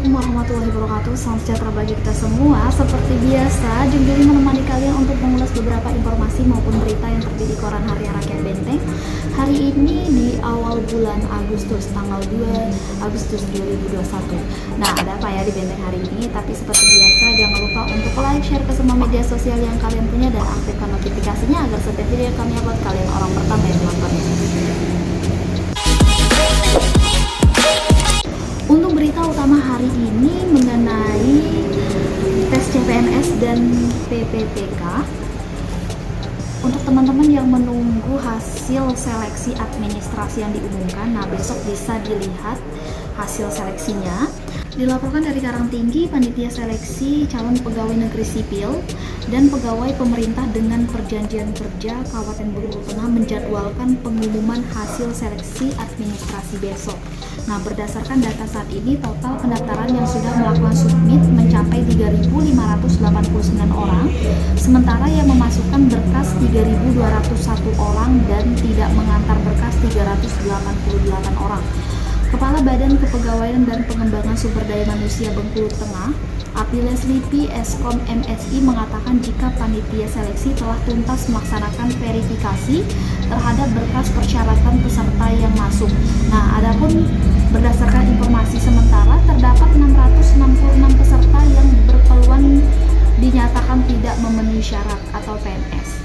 Assalamualaikum warahmatullahi wabarakatuh. Salam sejahtera bagi kita semua. Seperti biasa, Jeng Juli menemani kalian untuk mengulas beberapa informasi maupun berita yang terbit di koran Harian Rakyat Benteng. Hari ini di awal bulan Agustus, tanggal 2 Agustus 2021. Nah, ada apa ya di Benteng hari ini? Tapi seperti biasa, jangan lupa untuk like, share ke semua media sosial yang kalian punya dan aktifkan notifikasinya agar setiap video yang kami upload kalian orang pertama yang menontonnya. Untuk berita utama hari ini mengenai tes CPNS dan PPPK. Untuk teman-teman yang menunggu hasil seleksi administrasi yang diumumkan, nah besok bisa dilihat hasil seleksinya. Dilaporkan dari Karangtinggi, panitia seleksi calon pegawai negeri sipil dan pegawai pemerintah dengan perjanjian kerja Kabupaten Bengkulu Tengah menjadwalkan pengumuman hasil seleksi administrasi besok. Nah, berdasarkan data saat ini, total pendaftaran yang sudah melakukan submit mencapai 3.589 orang, sementara yang memasukkan berkas 3.201 orang dan tidak mengantar berkas 388 orang. Kepala Badan Kepegawaian dan Pengembangan Sumber Daya Manusia Bengkulu Tengah, Apiles Lipi Eskom MSI mengatakan jika panitia seleksi telah tuntas melaksanakan verifikasi terhadap berkas persyaratan peserta yang masuk. Nah, adapun berdasarkan informasi sementara terdapat 666 peserta yang berpeluang dinyatakan tidak memenuhi syarat atau PNS.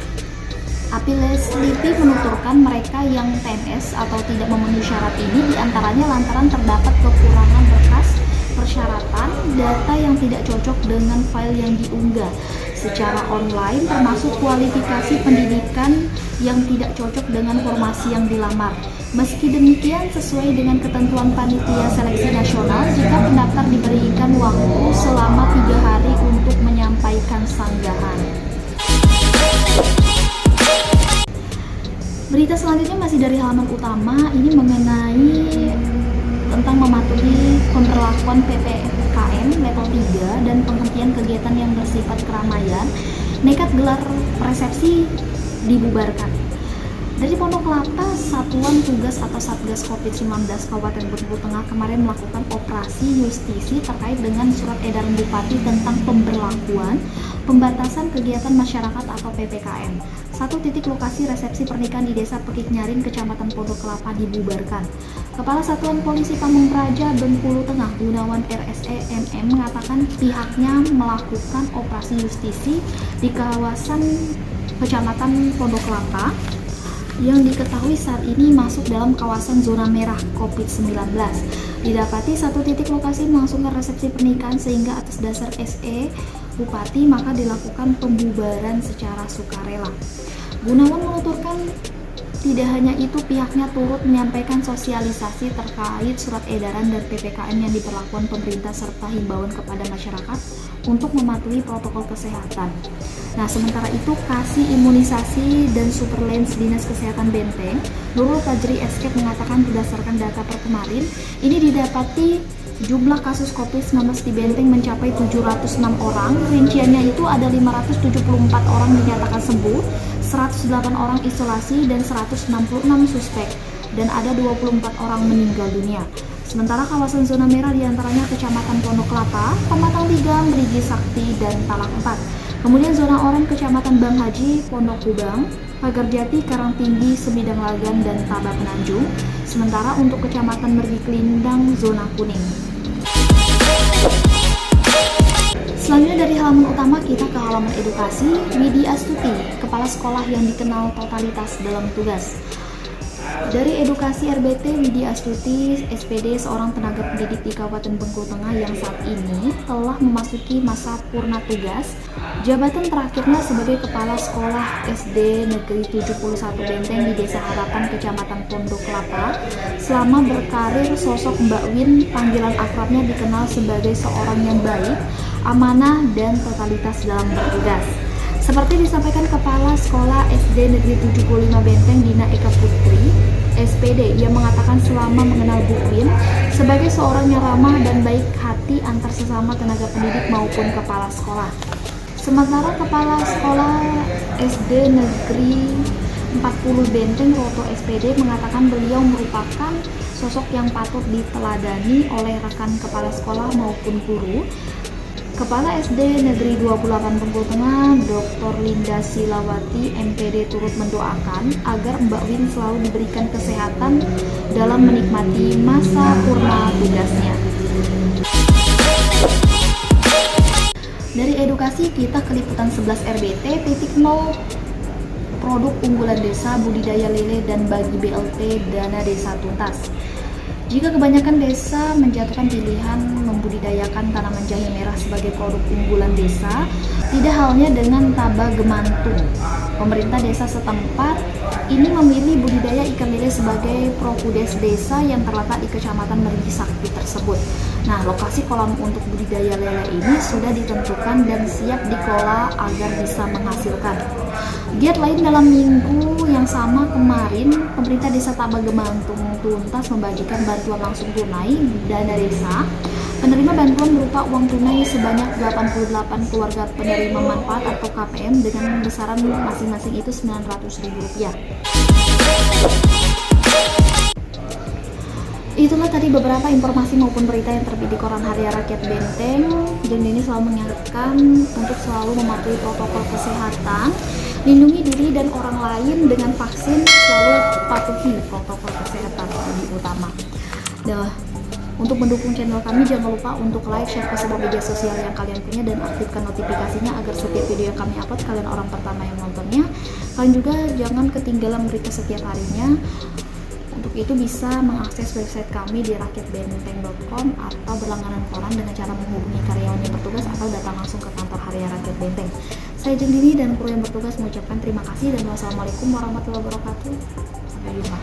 Apiles Lipi menuturkan mereka yang PNS atau tidak memenuhi syarat ini diantaranya lantaran terdapat kekurangan berkas persyaratan, data yang tidak cocok dengan file yang diunggah secara online, termasuk kualifikasi pendidikan yang tidak cocok dengan formasi yang dilamar. Meski demikian, sesuai dengan ketentuan panitia seleksi nasional, jika pendaftar diberikan waktu selama 3 hari untuk menyampaikan sanggahan. Berita selanjutnya masih dari halaman utama, ini mengenai tentang mematuhi pemberlakuan PPKM level 3 dan penghentian kegiatan yang bersifat keramaian. Nekat gelar resepsi dibubarkan. Dari Pondok Kelapa, Satuan Tugas atau Satgas COVID-19 Kabupaten Bengkulu Tengah kemarin melakukan operasi justisi terkait dengan surat edaran Bupati tentang pemberlakuan pembatasan kegiatan masyarakat atau PPKM. 1 titik lokasi resepsi pernikahan di Desa Pekik Nyarin, Kecamatan Pondok Kelapa dibubarkan. Kepala Satuan Polisi Pamung Praja Bengkulu Tengah, Gunawan RSE MM, mengatakan pihaknya melakukan operasi justisi di kawasan Kecamatan Pondok Kelapa yang diketahui saat ini masuk dalam kawasan zona merah COVID-19. Didapati 1 titik lokasi melangsungkan resepsi pernikahan sehingga atas dasar SE Bupati maka dilakukan pembubaran secara sukarela. Gunawan menuturkan tidak hanya itu, pihaknya turut menyampaikan sosialisasi terkait surat edaran dan PPKM yang diberlakukan pemerintah serta himbauan kepada masyarakat untuk mematuhi protokol kesehatan. Nah, sementara itu Kasih Imunisasi dan Surveillance Dinas Kesehatan Benteng, Nurul Fajri Escape mengatakan berdasarkan data per kemarin, ini didapati jumlah kasus COVID-19 di Benteng mencapai 706 orang, rinciannya itu ada 574 orang dinyatakan sembuh, 108 orang isolasi dan 166 suspek, dan ada 24 orang meninggal dunia. Sementara kawasan zona merah diantaranya Kecamatan Pondok Kelapa, Pematang Ligang, Brigi Sakti, dan Talak 4. Kemudian zona oranye Kecamatan Bang Haji, Pondok Kubang, Pagarjati, Karangtinggi, Semidang Lagan, dan Taba Penanjung. Sementara untuk Kecamatan Mergi Kelindang, zona kuning. Selanjutnya dari halaman utama kita ke halaman edukasi. Widi Astuti, kepala sekolah yang dikenal totalitas dalam tugas. Dari edukasi RBT, Widi Astuti, SPD, seorang tenaga pendidik di Kabupaten Bengkulu Tengah yang saat ini telah memasuki masa purna tugas. Jabatan terakhirnya sebagai Kepala Sekolah SD Negeri 71 Benteng di Desa Harapan, Kecamatan Pondok Kelapa. Selama berkarir, sosok Mbak Win, panggilan akrabnya, dikenal sebagai seorang yang baik, amanah, dan totalitas dalam bertugas. Seperti disampaikan Kepala Sekolah SD Negeri 75 Benteng, Dina Eka Putri, SPD, ia mengatakan selama mengenal Bu Win sebagai seorang yang ramah dan baik hati antar sesama tenaga pendidik maupun kepala sekolah. Sementara Kepala Sekolah SD Negeri 40 Benteng, Roto SPD, mengatakan beliau merupakan sosok yang patut diteladani oleh rekan kepala sekolah maupun guru. Kepala SD Negeri 28 Bengkulu Tengah, Dr. Linda Silawati, MPD turut mendoakan agar Mbak Win selalu diberikan kesehatan dalam menikmati masa purna tugasnya. Dari edukasi kita ke liputan 11 RBT, titik 0 produk unggulan desa budidaya lele dan bagi BLT dana desa tuntas. Jika kebanyakan desa menjatuhkan pilihan membudidayakan tanaman jahe merah sebagai produk unggulan desa, tidak halnya dengan Taba Gemantung. Pemerintah desa setempat ini memilih budidaya ikan lele sebagai prokudes desa yang terletak di Kecamatan Merigi Sakti tersebut. Nah, lokasi kolam untuk budidaya lele ini sudah ditentukan dan siap dikelola agar bisa menghasilkan. Giat lain dalam minggu yang sama kemarin, pemerintah desa Taba Gemantung tuntas membagikan bantuan langsung tunai dana desa. Penerima bantuan berupa uang tunai sebanyak 88 keluarga penerima manfaat atau KPM dengan besaran masing-masing itu Rp900.000. Itulah tadi beberapa informasi maupun berita yang terbit di koran Harian Rakyat Benteng. Dan ini selalu mengingatkan untuk selalu mematuhi protokol kesehatan, lindungi diri dan orang lain dengan vaksin, selalu patuhi protokol kesehatan lebih utama. Nah, untuk mendukung channel kami jangan lupa untuk like, share ke semua media sosial yang kalian punya dan aktifkan notifikasinya agar setiap video yang kami upload kalian orang pertama yang nontonnya. Kalian juga jangan ketinggalan berita setiap harinya. Untuk itu bisa mengakses website kami di rakyatbenteng.com atau berlangganan koran dengan cara menghubungi karyawan yang bertugas atau datang langsung ke kantor Harian Rakyat Benteng. Saya Jendini dan kru yang bertugas mengucapkan terima kasih dan wassalamualaikum warahmatullahi wabarakatuh. Sampai jumpa.